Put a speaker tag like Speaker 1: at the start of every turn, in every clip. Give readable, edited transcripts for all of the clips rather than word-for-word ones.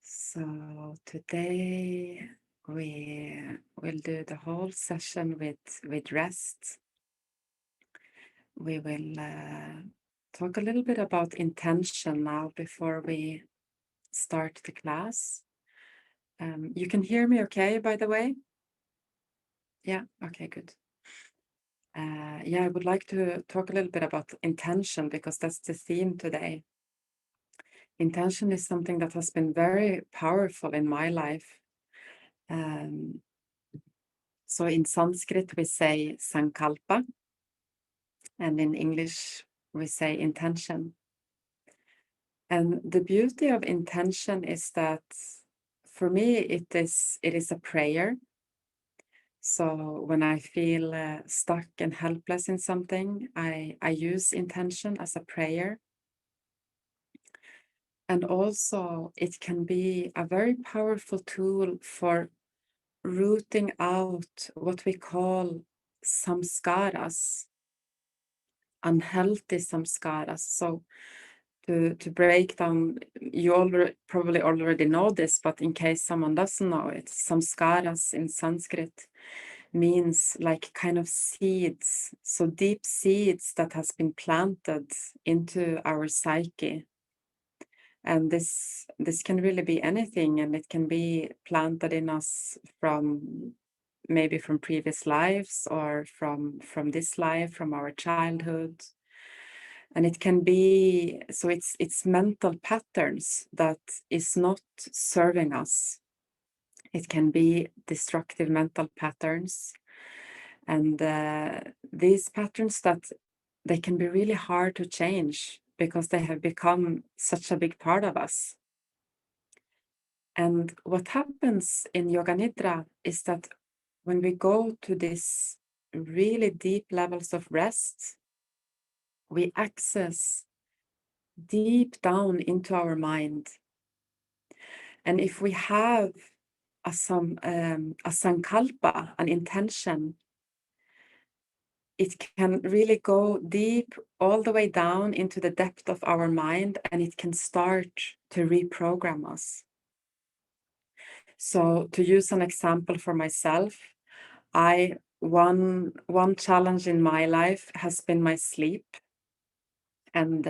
Speaker 1: So today we will do the whole session with rest. We will talk a little bit about intention now before we start the class. You can hear me okay, by the way? Yeah, okay, good. I would like to talk a little bit about intention because that's the theme today. Intention is something that has been very powerful in my life. So in Sanskrit, we say sankalpa, and in English, we say intention. And the beauty of intention is that for me, it is a prayer. So when I feel stuck and helpless in something, I use intention as a prayer. And also, it can be a very powerful tool for rooting out what we call samskaras, unhealthy samskaras. So to break down, you probably already know this, but in case someone doesn't know it, samskaras in Sanskrit means like kind of seeds, so deep seeds that has been planted into our psyche. And this can really be anything, and it can be planted in us from maybe from previous lives or from this life, from our childhood. And it can be, so it's mental patterns that is not serving us. It can be destructive mental patterns, and these patterns that they can be really hard to change because they have become such a big part of us. And what happens in Yoga Nidra is that when we go to these really deep levels of rest, we access deep down into our mind. And if we have a sankalpa, an intention, it can really go deep all the way down into the depth of our mind, and it can start to reprogram us. So to use an example for myself, one challenge in my life has been my sleep and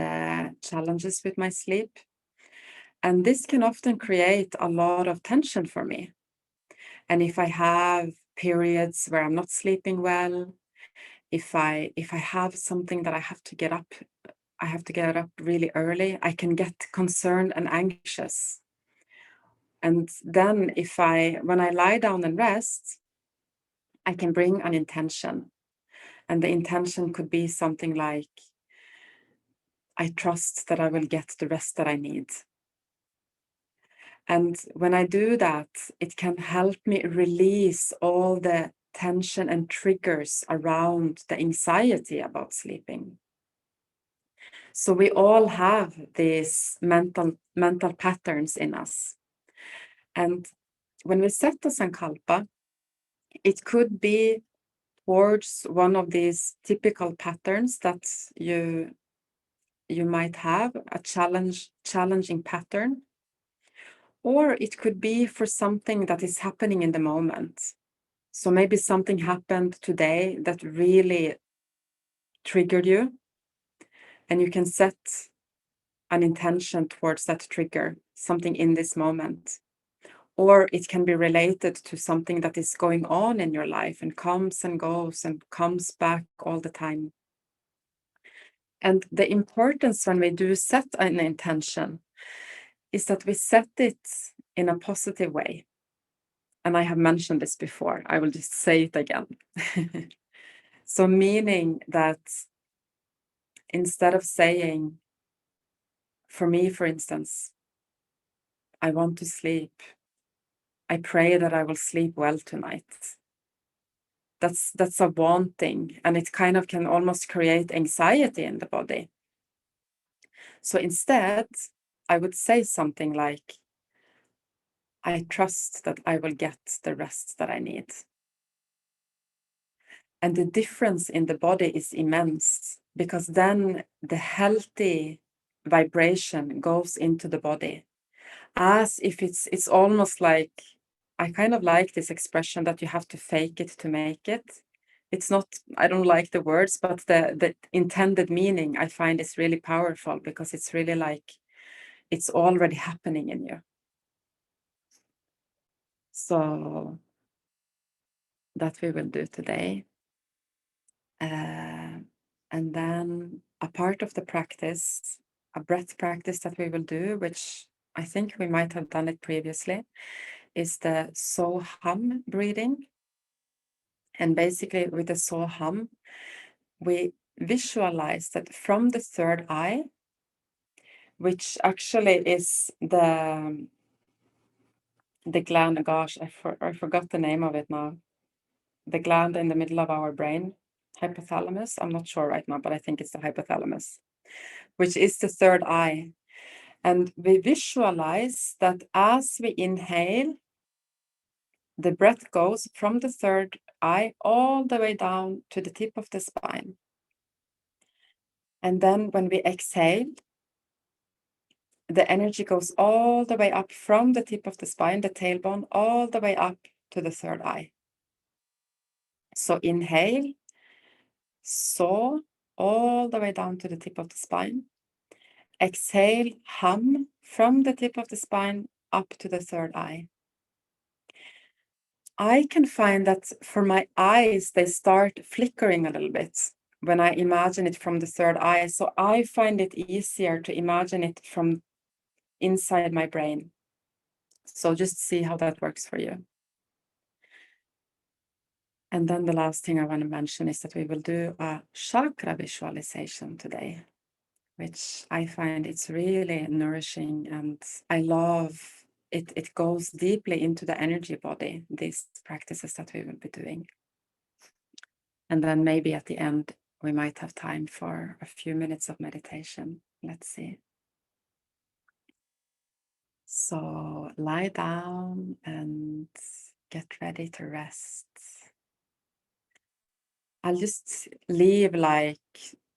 Speaker 1: challenges with my sleep. And this can often create a lot of tension for me. And if I have periods where I'm not sleeping well, if I have something that I have to get up really early, I can get concerned and anxious. And then when I lie down and rest, I can bring an intention. And the intention could be something like, I trust that I will get the rest that I need. And when I do that, it can help me release all the tension and triggers around the anxiety about sleeping. So we all have these mental patterns in us. And when we set the sankalpa, it could be towards one of these typical patterns that you might have, a challenging pattern. Or it could be for something that is happening in the moment. So maybe something happened today that really triggered you, and you can set an intention towards that trigger, something in this moment. Or it can be related to something that is going on in your life and comes and goes and comes back all the time. And the importance when we do set an intention is that we set it in a positive way. And I have mentioned this before, I will just say it again. So meaning that instead of saying, for me, for instance, I want to sleep, I pray that I will sleep well tonight. That's a wanting, and it kind of can almost create anxiety in the body. So instead, I would say something like, I trust that I will get the rest that I need. And the difference in the body is immense, because then the healthy vibration goes into the body, as if it's almost like, I kind of like this expression that you have to fake it to make it. It's not, I don't like the words, but the intended meaning I find is really powerful, because it's really like it's already happening in you. So that we will do today. And then a part of the practice, a breath practice that we will do, which I think we might have done it previously, is the So Hum breathing. And basically with the So Hum, we visualize that from the third eye, which actually is the gland, gosh, I forgot the name of it now. The gland in the middle of our brain, hypothalamus. I'm not sure right now, but I think it's the hypothalamus, which is the third eye. And we visualize that as we inhale, the breath goes from the third eye all the way down to the tip of the spine. And then when we exhale, the energy goes all the way up from the tip of the spine, the tailbone, all the way up to the third eye. So inhale, So, all the way down to the tip of the spine. Exhale, hum from the tip of the spine up to the third eye. I can find that for my eyes, they start flickering a little bit when I imagine it from the third eye. So I find it easier to imagine it from inside my brain. So just see how that works for you. And then the last thing I want to mention is that we will do a chakra visualization today, which I find it's really nourishing, and I love it. It goes deeply into the energy body, these practices that we will be doing. And then maybe at the end, we might have time for a few minutes of meditation. Let's see. So lie down and get ready to rest. I'll just leave like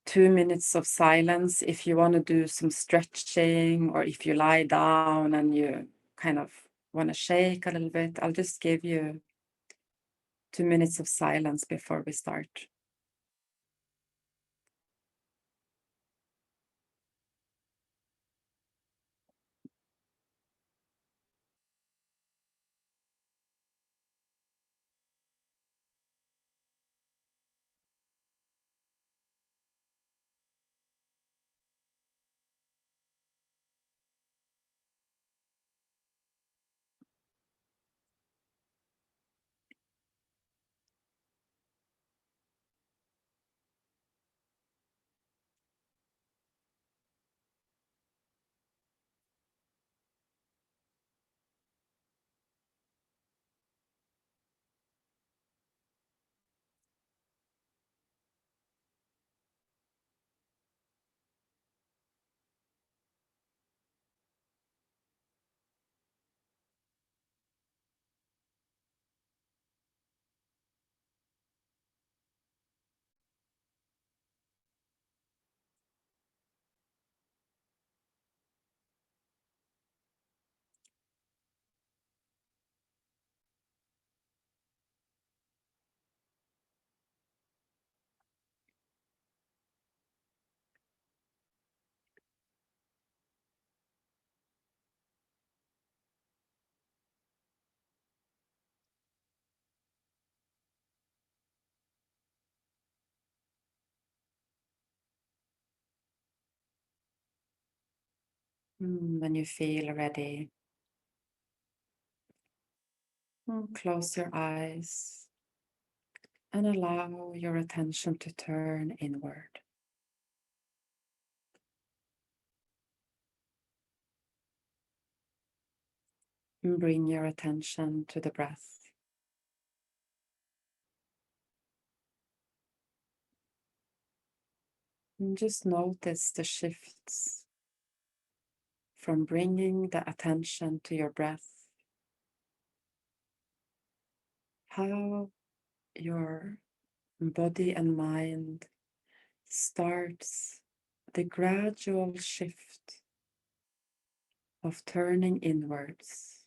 Speaker 1: 2 minutes of silence if you want to do some stretching, or if you lie down and you kind of want to shake a little bit. I'll just give you 2 minutes of silence before we start. When you feel ready, close your eyes and allow your attention to turn inward. And bring your attention to the breath. And just notice the shifts from bringing the attention to your breath, how your body and mind starts the gradual shift of turning inwards.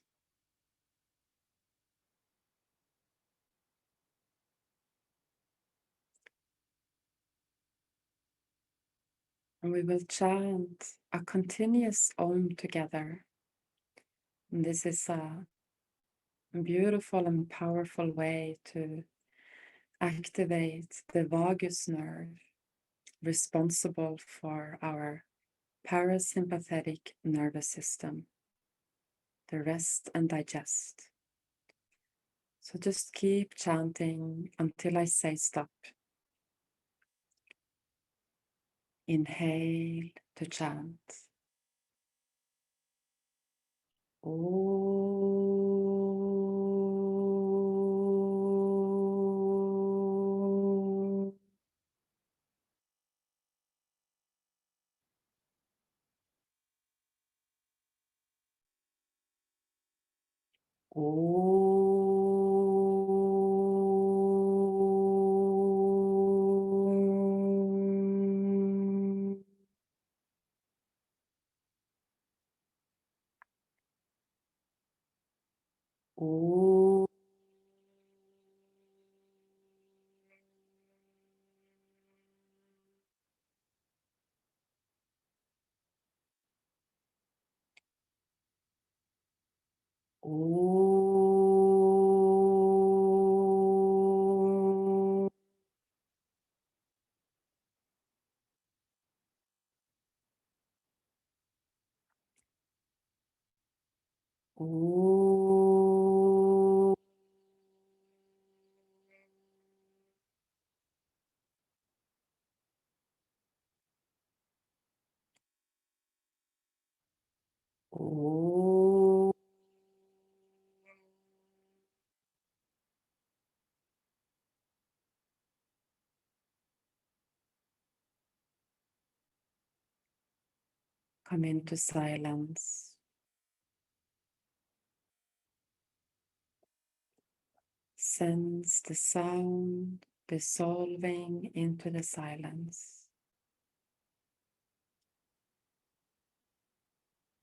Speaker 1: And we will chant a continuous Om together. And this is a beautiful and powerful way to activate the vagus nerve responsible for our parasympathetic nervous system, the rest and digest. So just keep chanting until I say stop. Inhale to chant. Om. Om. Om. Om. Om. Om. Come into silence. Sense the sound dissolving into the silence.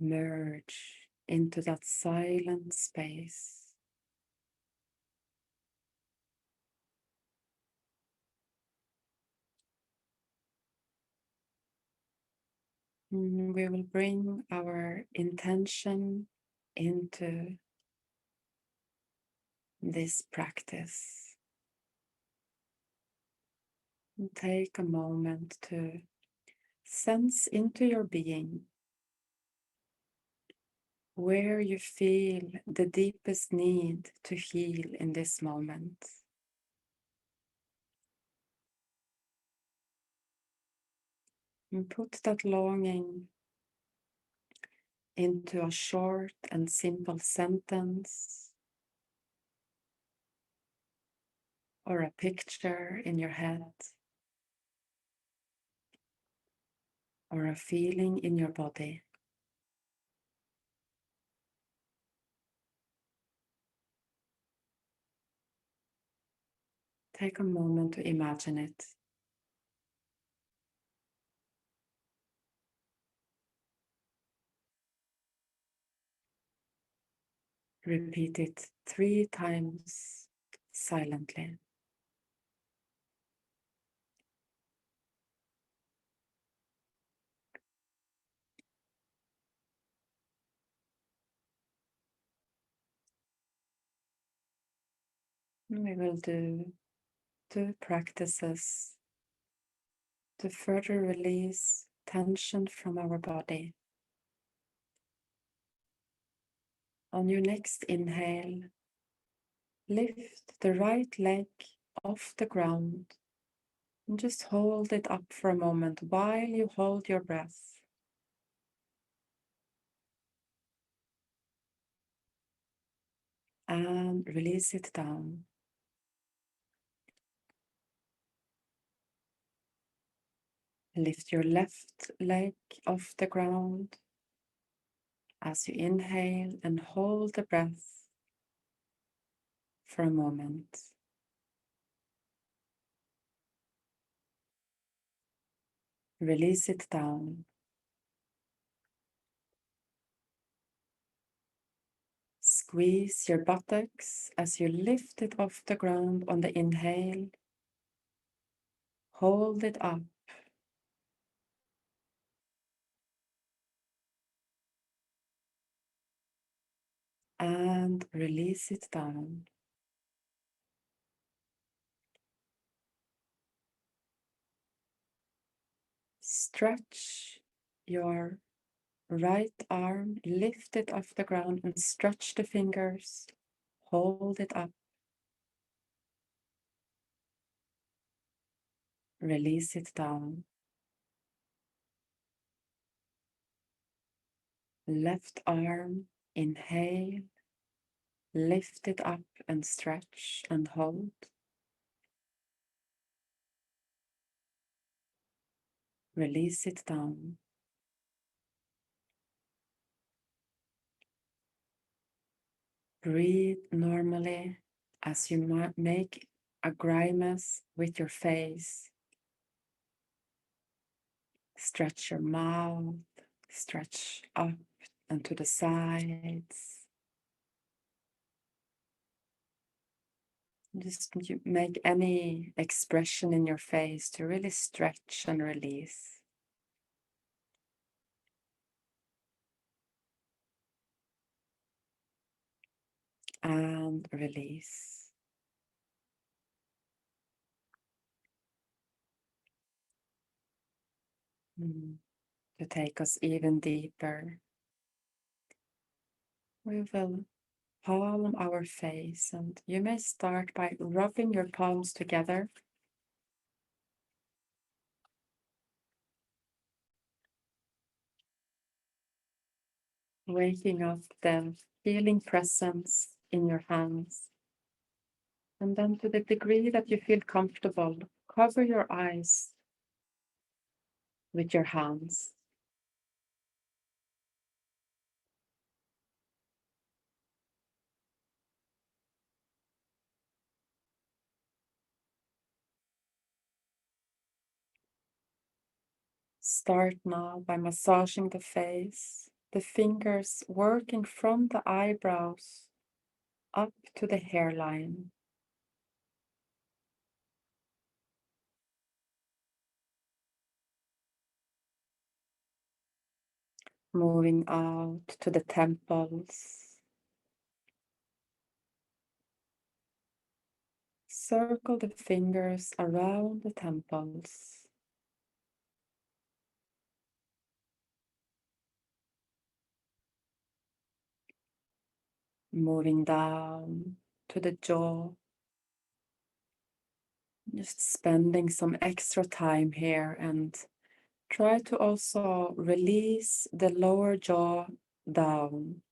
Speaker 1: Merge into that silent space. We will bring our intention into this practice. And take a moment to sense into your being where you feel the deepest need to heal in this moment. And put that longing into a short and simple sentence or a picture in your head or a feeling in your body. Take a moment to imagine it. Repeat it 3 times silently. We will do 2 practices to further release tension from our body. On your next inhale, lift the right leg off the ground and just hold it up for a moment while you hold your breath. And release it down. Lift your left leg off the ground as you inhale and hold the breath for a moment. Release it down. Squeeze your buttocks as you lift it off the ground on the inhale. Hold it up. And release it down. Stretch your right arm, lift it off the ground and stretch the fingers. Hold it up. Release it down. Left arm, inhale, lift it up and stretch and hold. Release it down. Breathe normally as you make a grimace with your face. Stretch your mouth, stretch up and to the sides. Just make any expression in your face to really stretch and release. And release. To take us even deeper, we will palm our face, and you may start by rubbing your palms together. Waking up the feeling presence in your hands. And then to the degree that you feel comfortable, cover your eyes with your hands. Start now by massaging the face, the fingers working from the eyebrows up to the hairline. Moving out to the temples. Circle the fingers around the temples. Moving down to the jaw. Just spending some extra time here, and try to also release the lower jaw down.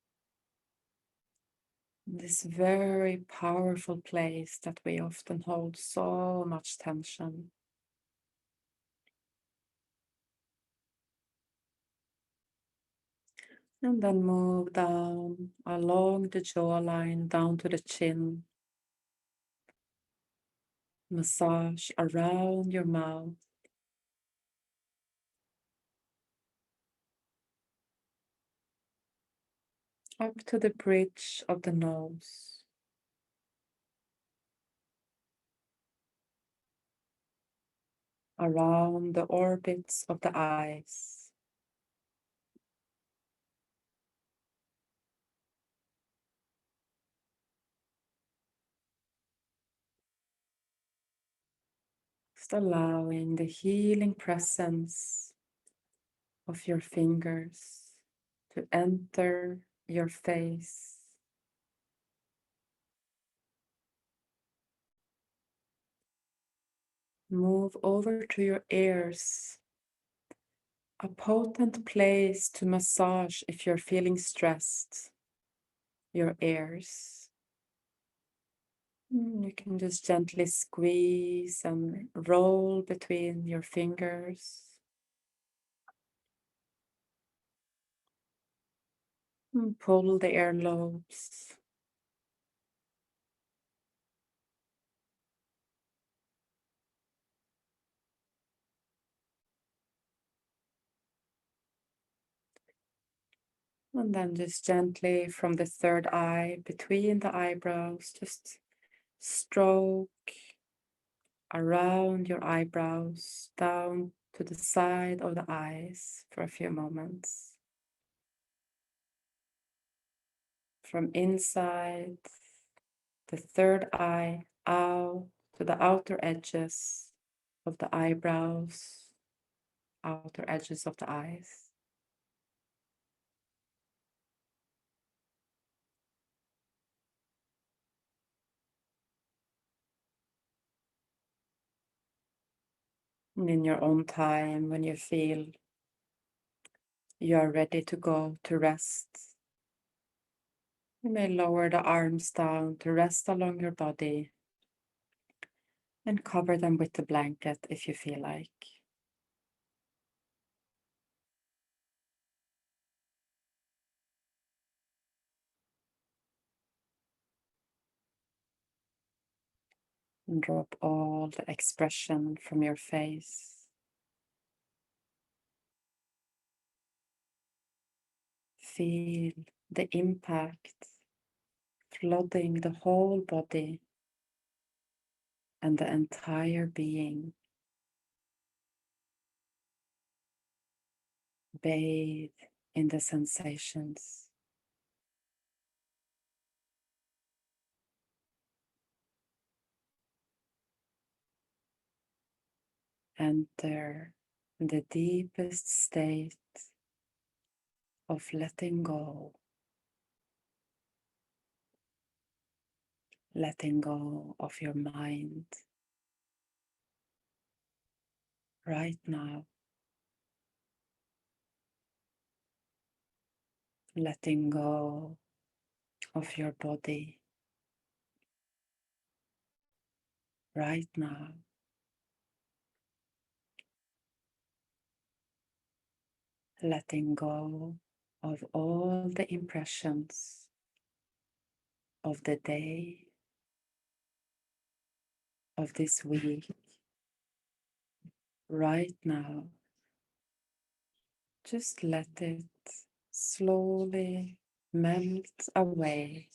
Speaker 1: This very powerful place that we often hold so much tension. And then move down along the jawline, down to the chin. Massage around your mouth. Up to the bridge of the nose. Around the orbits of the eyes. Just allowing the healing presence of your fingers to enter your face. Move over to your ears, a potent place to massage if you're feeling stressed. Your ears. You can just gently squeeze and roll between your fingers. And pull the earlobes. And then just gently from the third eye, between the eyebrows, just stroke around your eyebrows, down to the side of the eyes for a few moments. From inside the third eye out to the outer edges of the eyebrows, outer edges of the eyes. And in your own time, when you feel you are ready to go to rest, you may lower the arms down to rest along your body and cover them with the blanket if you feel like. And drop all the expression from your face. Feel the impact flooding the whole body and the entire being. Bathe in the sensations. Enter the deepest state of letting go of your mind right now, letting go of your body right now, letting go of all the impressions of the day, of this week, right now. Just let it slowly melt away.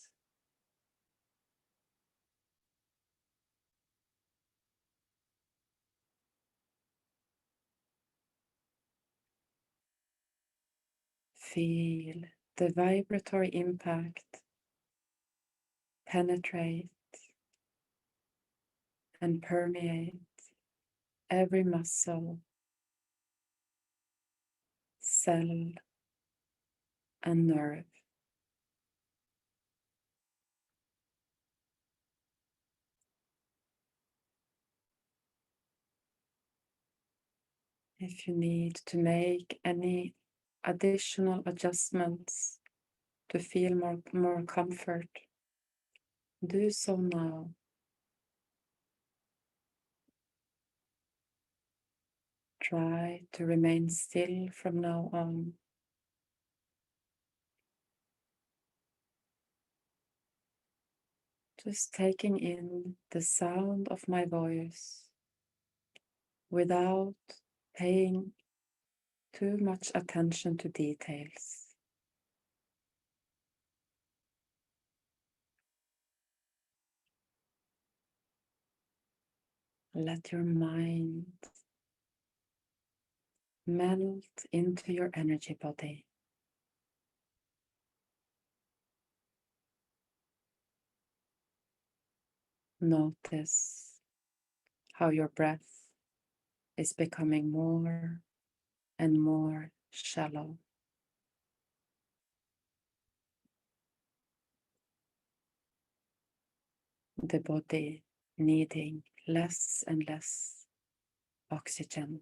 Speaker 1: Feel the vibratory impact penetrate and permeate every muscle, cell, and nerve. If you need to make any additional adjustments to feel more comfort, do so now. Try to remain still from now on. Just taking in the sound of my voice without paying too much attention to details. Let your mind melt into your energy body. Notice how your breath is becoming more and more shallow. The body needing less and less oxygen.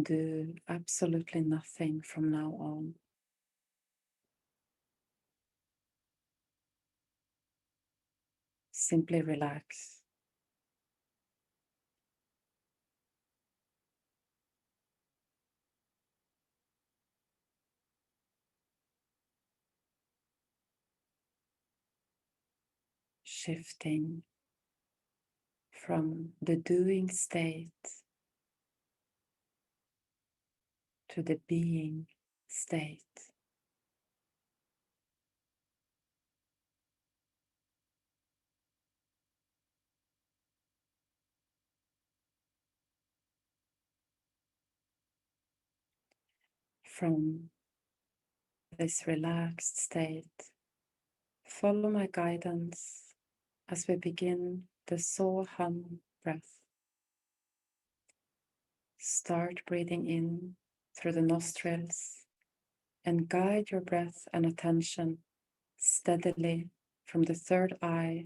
Speaker 1: Do absolutely nothing from now on. Simply relax. Shifting from the doing state to the being state. From this relaxed state, follow my guidance as we begin the So Hum breath. Start breathing in through the nostrils and guide your breath and attention steadily from the third eye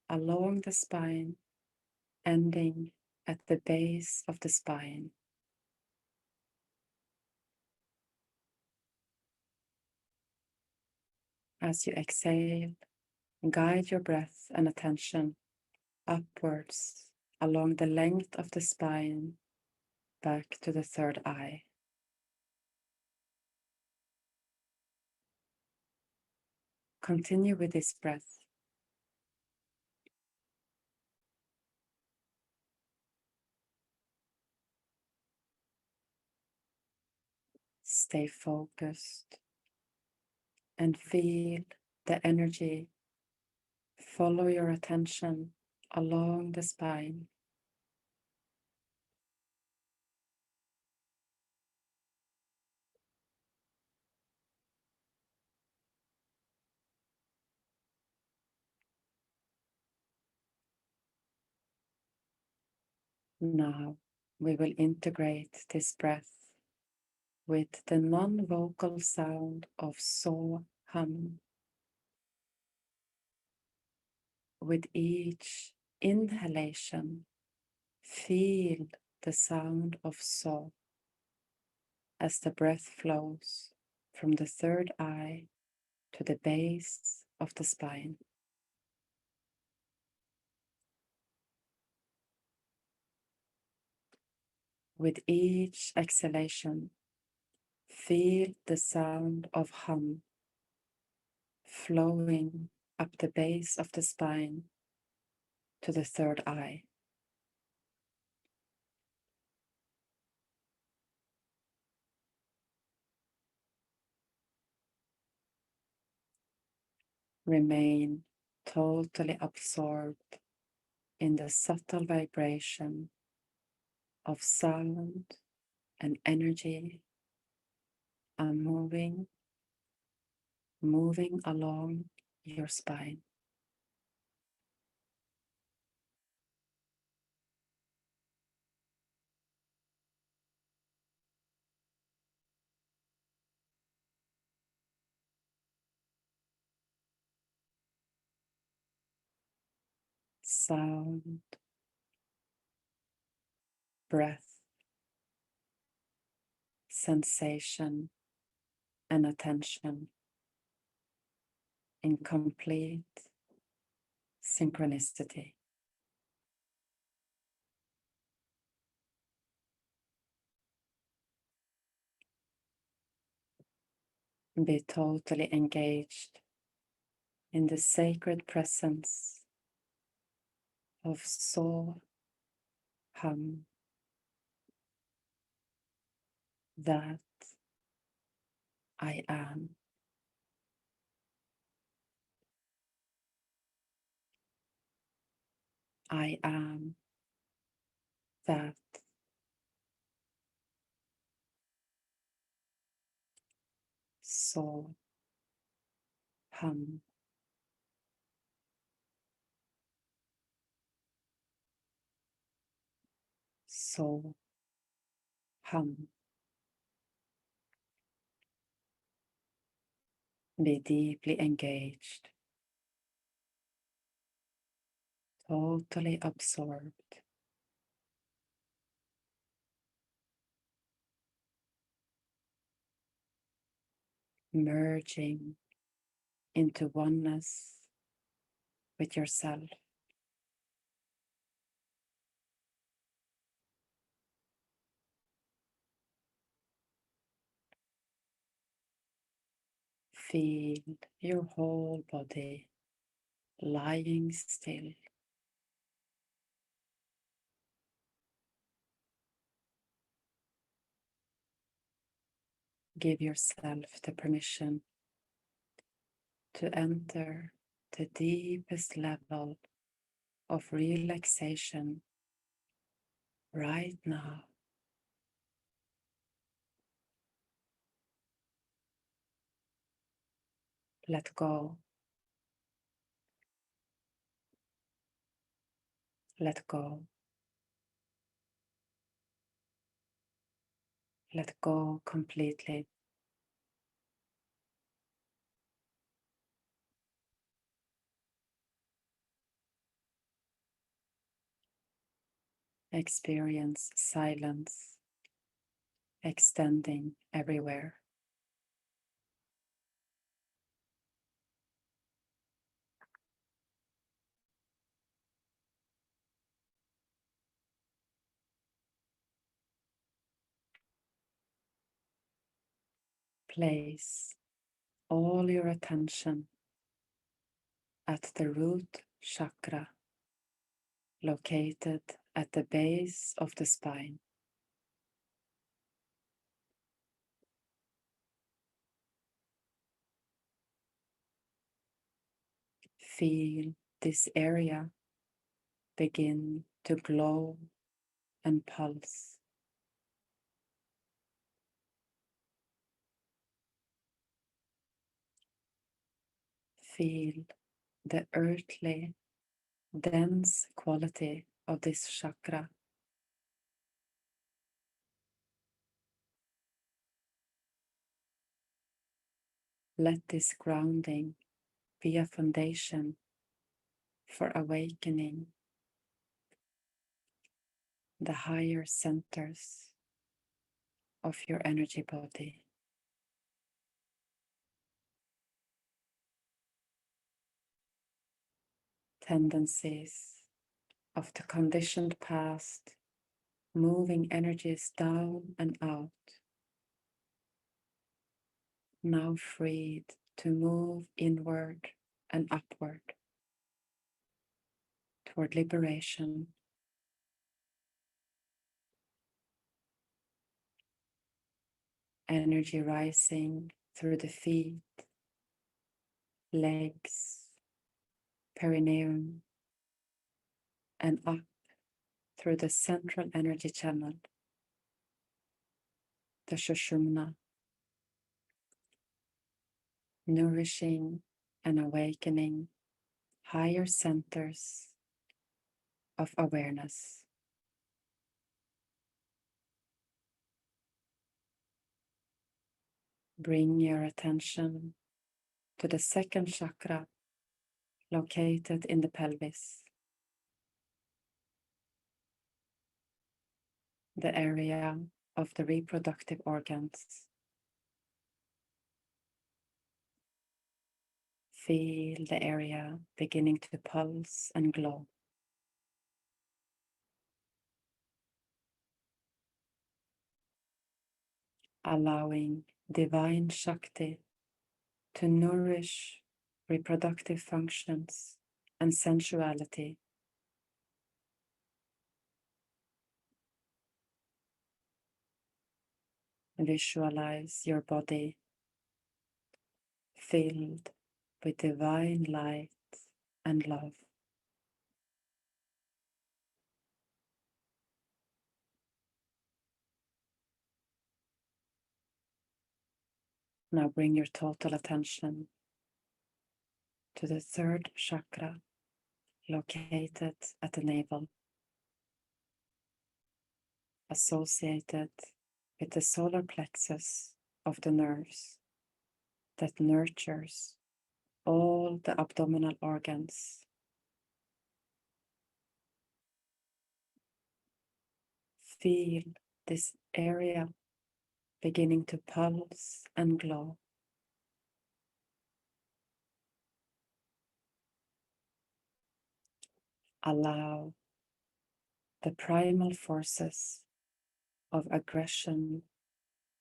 Speaker 1: along the spine, ending at the base of the spine. As you exhale, guide your breath and attention upwards along the length of the spine back to the third eye. Continue with this breath. Stay focused and feel the energy. Follow your attention along the spine. Now we will integrate this breath with the non-vocal sound of So Hum. With each inhalation, feel the sound of So as the breath flows from the third eye to the base of the spine. With each exhalation, feel the sound of Hum flowing up the base of the spine to the third eye. Remain totally absorbed in the subtle vibration of sound and energy are moving along your spine. Sound, breath, sensation, and attention in complete synchronicity. Be totally engaged in the sacred presence of So Hum, that I am. I am that. So Hum. So Hum. Be deeply engaged, totally absorbed, merging into oneness with yourself. Feel your whole body lying still. Give yourself the permission to enter the deepest level of relaxation right now. Let go. Let go. Let go completely. Experience silence extending everywhere. Place all your attention at the root chakra located at the base of the spine. Feel this area begin to glow and pulse. Feel the earthly, dense quality of this chakra. Let this grounding be a foundation for awakening the higher centers of your energy body. Tendencies of the conditioned past, moving energies down and out, now freed to move inward and upward toward liberation. Energy rising through the feet, legs, perineum, and up through the central energy channel, the Sushumna, nourishing and awakening higher centers of awareness. Bring your attention to the second chakra located in the pelvis, the area of the reproductive organs. Feel the area beginning to pulse and glow. Allowing divine Shakti to nourish reproductive functions and sensuality. Visualize your body filled with divine light and love. Now bring your total attention to the third chakra located at the navel, associated with the solar plexus of the nerves that nurtures all the abdominal organs. Feel this area beginning to pulse and glow. Allow the primal forces of aggression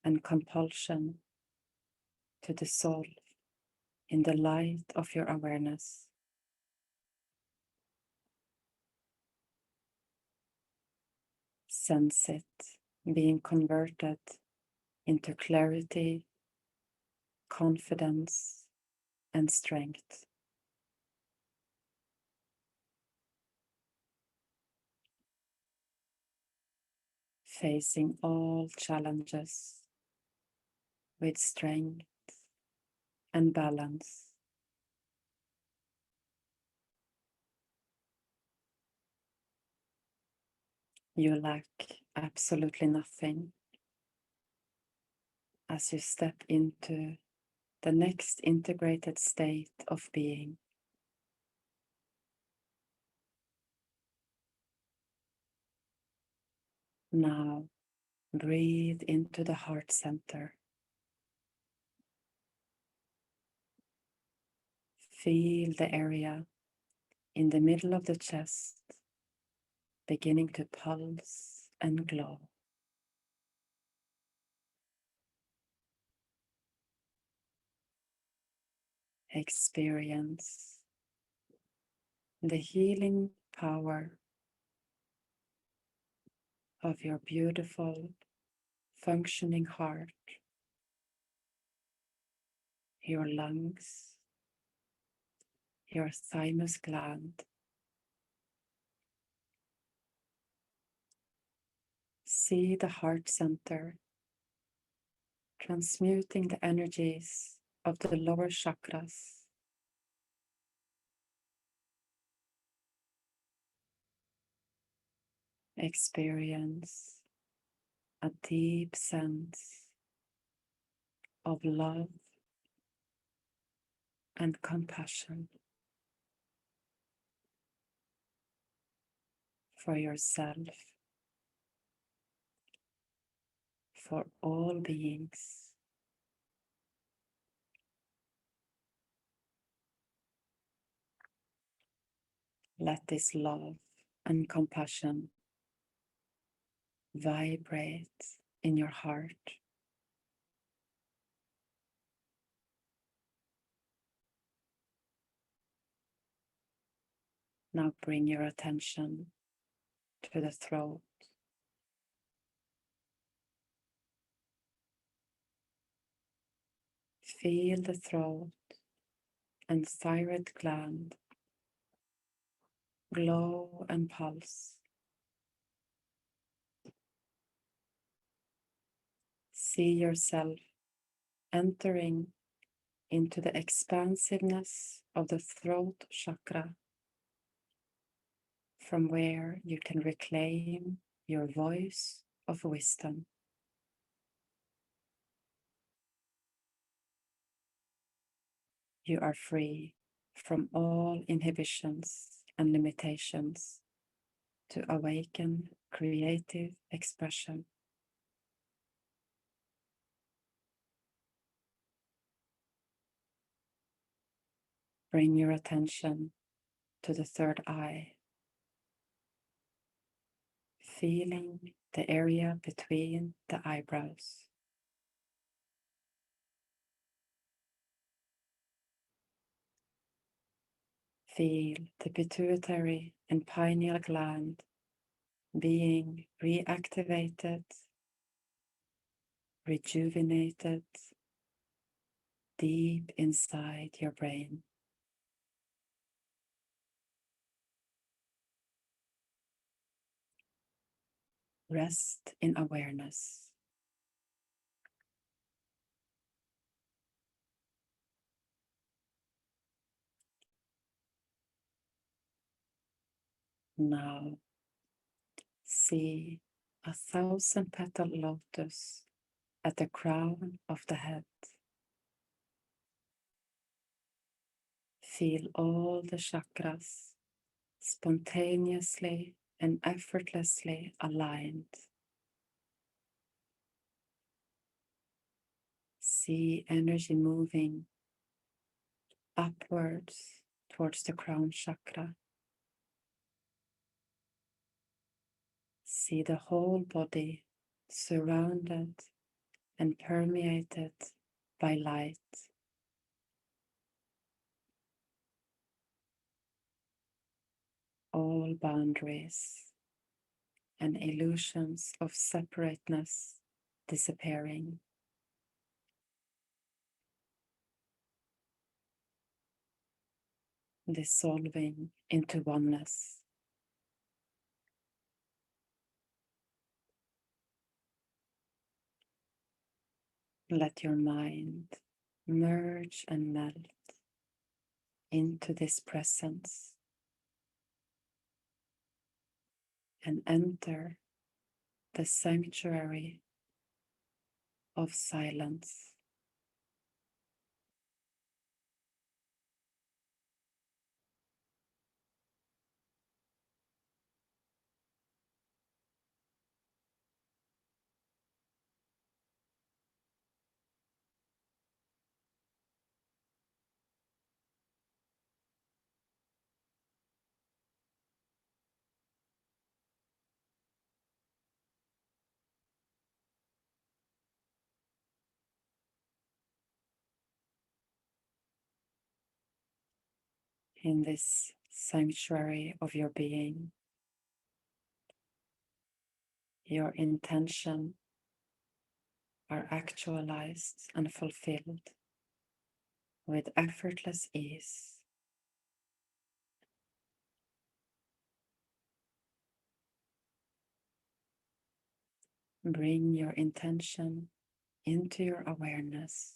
Speaker 1: and compulsion to dissolve in the light of your awareness. Sense it being converted into clarity, confidence, and strength. Facing all challenges with strength and balance. You lack absolutely nothing as you step into the next integrated state of being. Now, breathe into the heart center. Feel the area in the middle of the chest beginning to pulse and glow. Experience the healing power of your beautiful, functioning heart, your lungs, your thymus gland. See the heart center transmuting the energies of the lower chakras. Experience a deep sense of love and compassion for yourself, for all beings. Let this love and compassion vibrate in your heart. Now bring your attention to the throat. Feel the throat and thyroid gland glow and pulse. See yourself entering into the expansiveness of the throat chakra, from where you can reclaim your voice of wisdom. You are free from all inhibitions and limitations to awaken creative expression. Bring your attention to the third eye, feeling the area between the eyebrows. Feel the pituitary and pineal gland being reactivated, rejuvenated deep inside your brain. Rest in awareness. Now see a 1,000-petal lotus at the crown of the head. Feel all the chakras spontaneously and effortlessly aligned. See energy moving upwards towards the crown chakra. See the whole body surrounded and permeated by light. All boundaries and illusions of separateness disappearing. dissolving into oneness. Let your mind merge and melt into this presence and enter the sanctuary of silence. In this sanctuary of your being, your intention are actualized and fulfilled with effortless ease. Bring your intention into your awareness.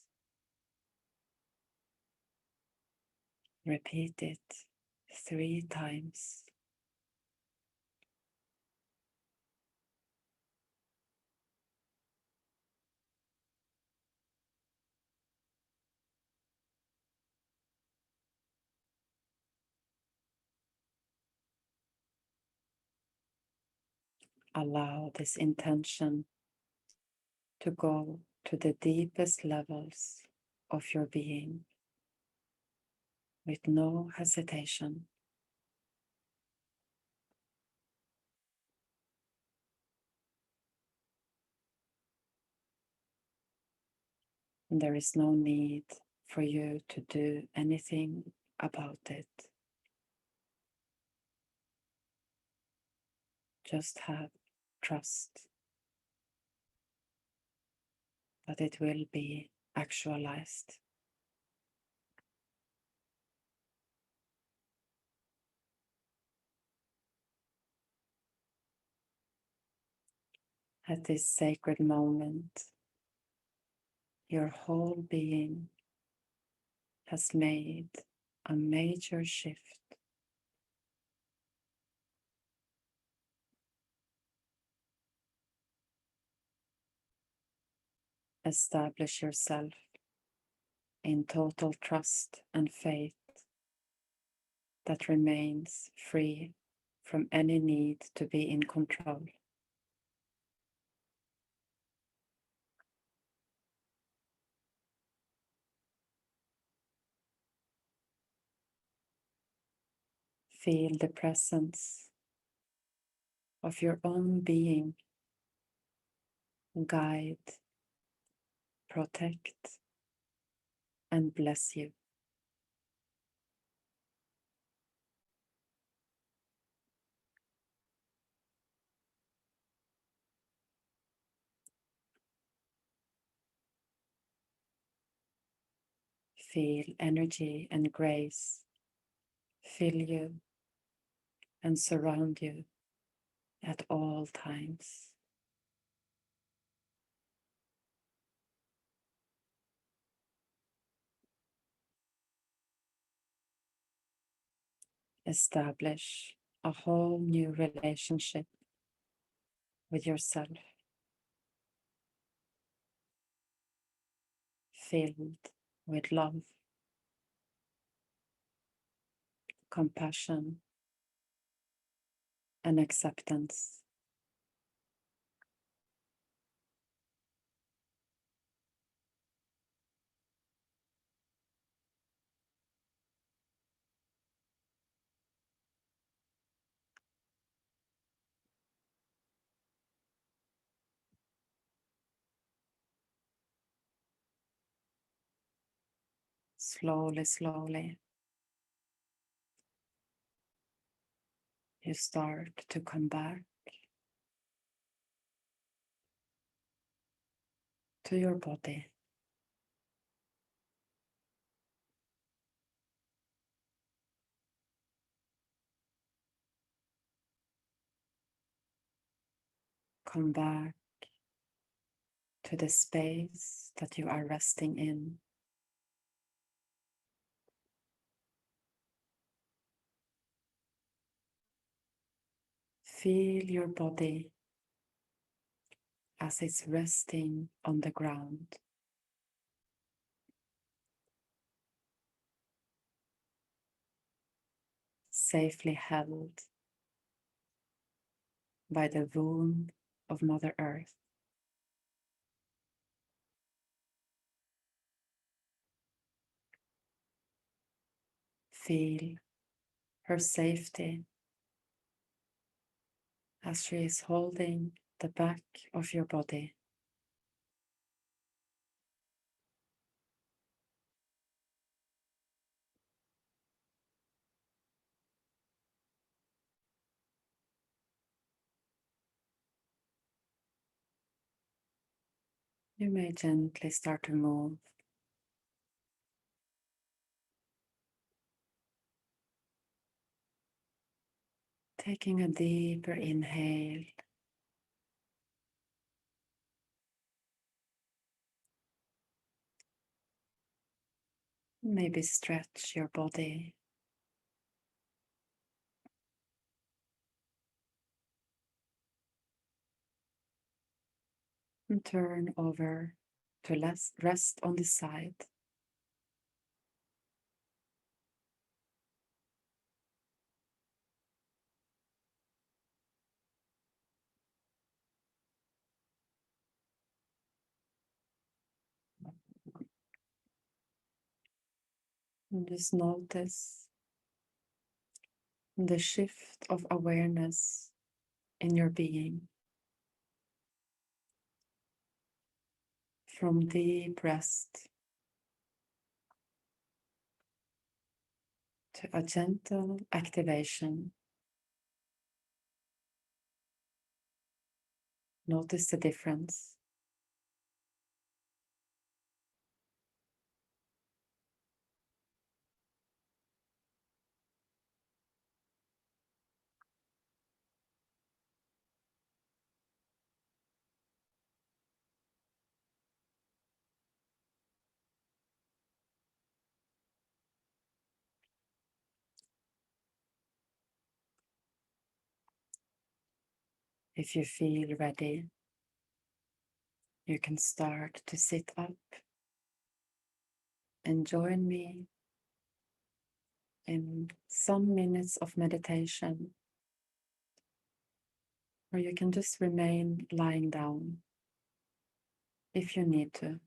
Speaker 1: Repeat it 3 times. Allow this intention to go to the deepest levels of your being with no hesitation. There is no need for you to do anything about it. Just have trust that it will be actualized. At this sacred moment, your whole being has made a major shift. Establish yourself in total trust and faith that remains free from any need to be in control. Feel the presence of your own being guide, protect, and bless you. Feel energy and grace fill you and surround you at all times. Establish a whole new relationship with yourself, filled with love, compassion, and acceptance. Slowly, slowly, you start to come back to your body. Come back to the space that you are resting in. Feel your body as it's resting on the ground. Safely held by the womb of Mother Earth. Feel her safety as she is holding the back of your body. You may gently start to move, taking a deeper inhale Maybe stretch your body. And turn over to rest on the side. And just notice the shift of awareness in your being. From deep rest to a gentle activation. Notice the difference. If you feel ready, you can start to sit up and join me in some minutes of meditation, or you can just remain lying down if you need to.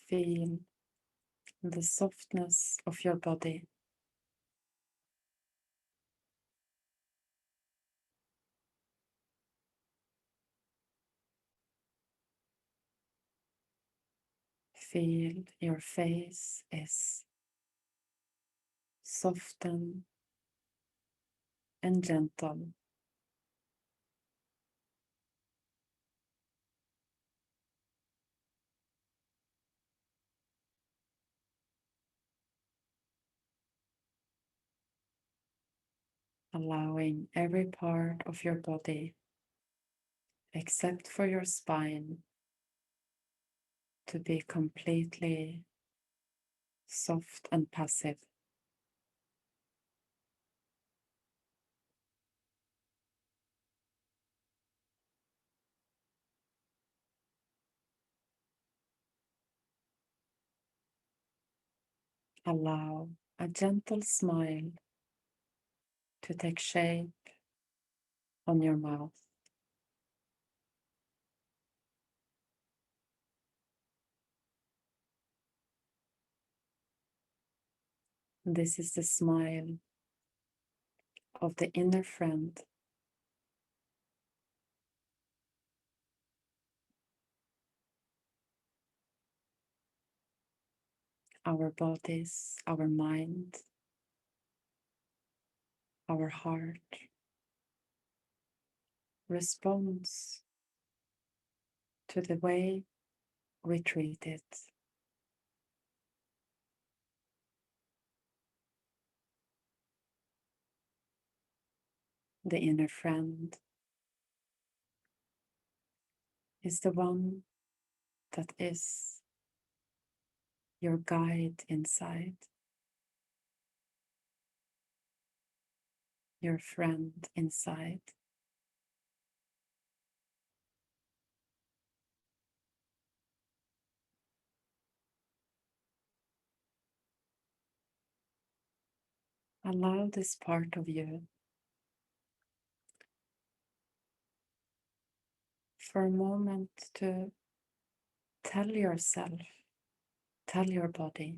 Speaker 1: Feel the softness of your body. Feel your face is softened and gentle. Allowing every part of your body, except for your spine, to be completely soft and passive. Allow a gentle smile to take shape on your mouth. This is the smile of the inner friend. our bodies, our mind, our heart responds to the way we treat it. The inner friend is the one that is your guide inside, your friend inside. Allow this part of you for a moment to tell yourself, tell your body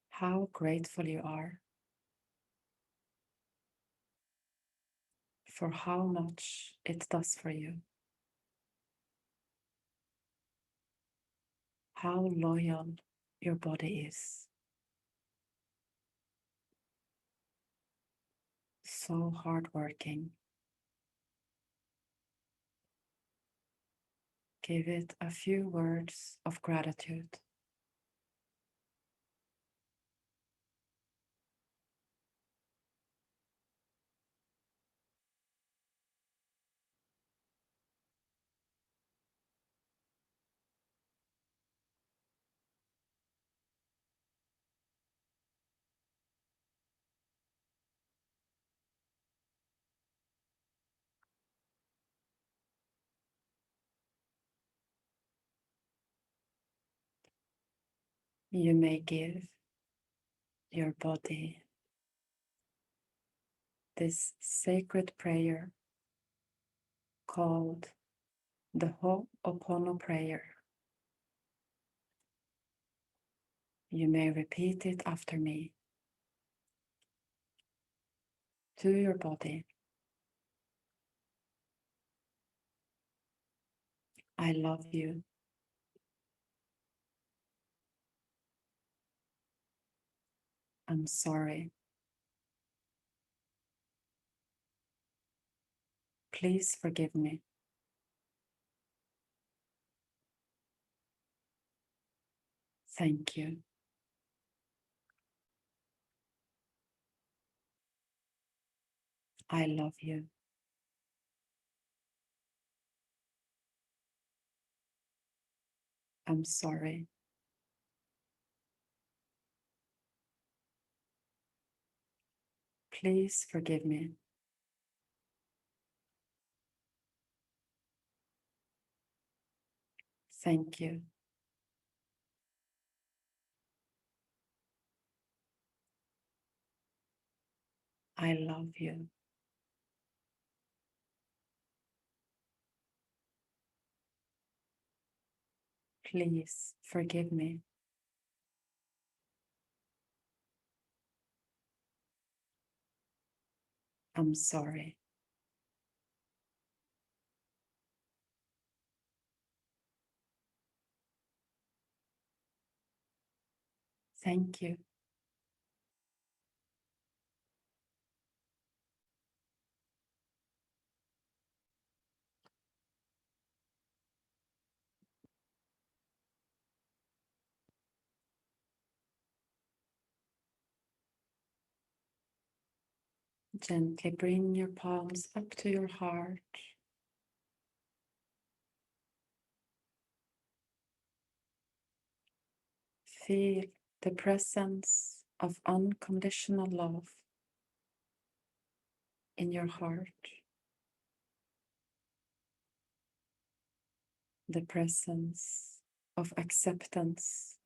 Speaker 1: how grateful you are for how much it does for you, how loyal your body is, so hardworking. Give it a few words of gratitude. You may give your body this sacred prayer called the Ho Opono Prayer. You may repeat it after me to your body. I love you. I'm sorry. Please forgive me. Thank you. I love you. I'm sorry. Please forgive me. Thank you. I love you. Please forgive me. I'm sorry. Thank you. Gently bring your palms up to your heart. Feel the presence of unconditional love in your heart. The presence of acceptance,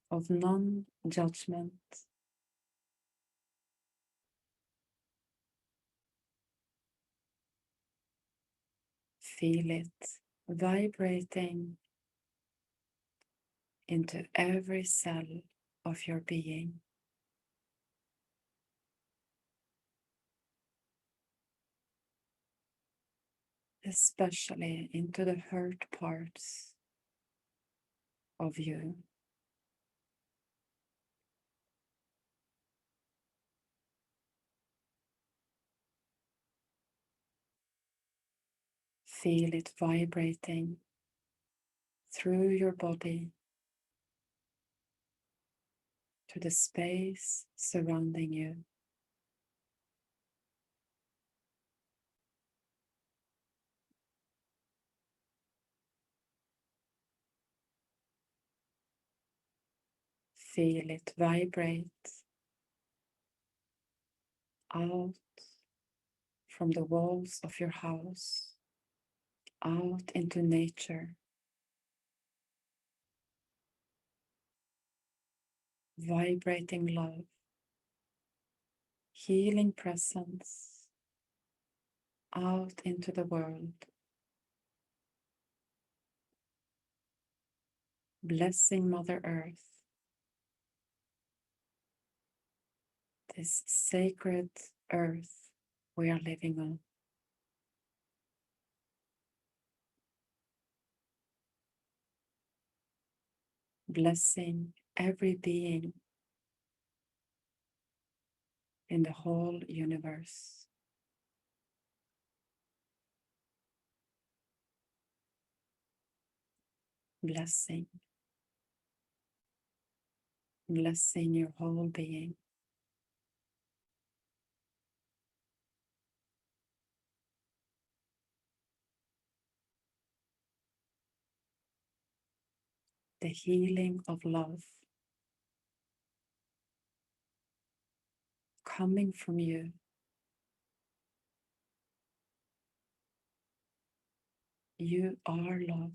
Speaker 1: of non-judgment. Feel it vibrating into every cell of your being. especially into the hurt parts of you. Feel it vibrating through your body to the space surrounding you. Feel it vibrate out from the walls of your house, out into nature, vibrating love, healing presence, out into the world, blessing Mother Earth, this sacred earth we are living on. Blessing every being in the whole universe. Blessing, blessing your whole being. The healing of love coming from you. You are love.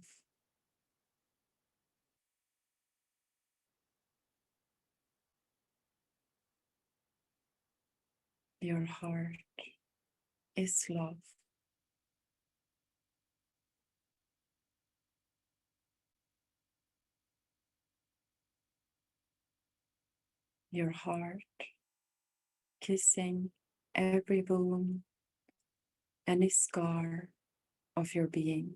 Speaker 1: Your heart is love. Your heart kissing every wound, any scar of your being.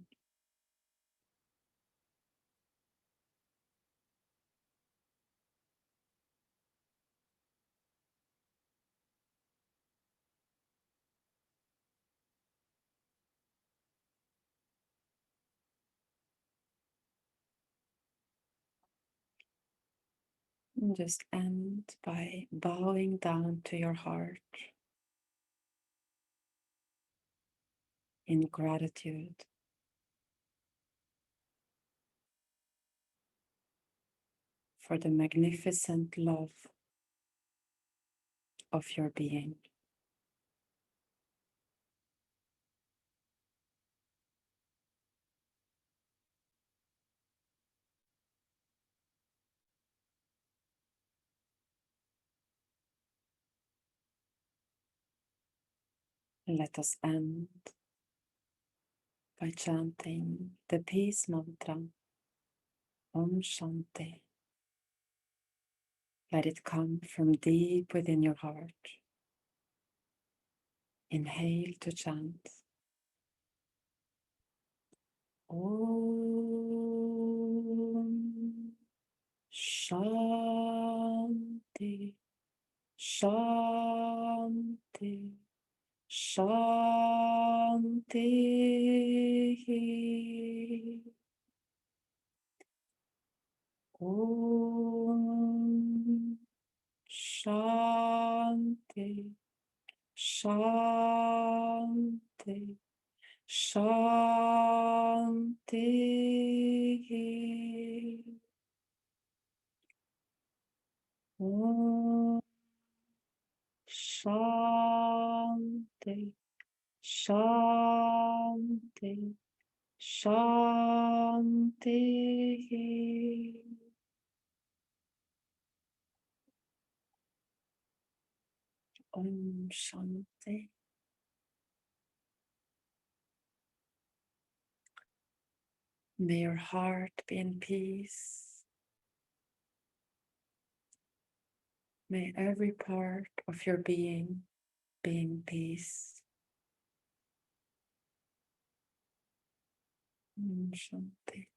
Speaker 1: And just end by bowing down to your heart in gratitude for the magnificent love of your being. Let us end by chanting the peace mantra, Om Shanti. Let it come from deep within your heart. Inhale to chant. Om Shanti, Shanti, Shanti. Om Shanti, Shanti, Shanti. Om Shanti, Shanti, Shanti. Om Shanti. May your heart be in peace. May every part of your being be in peace. Shanti.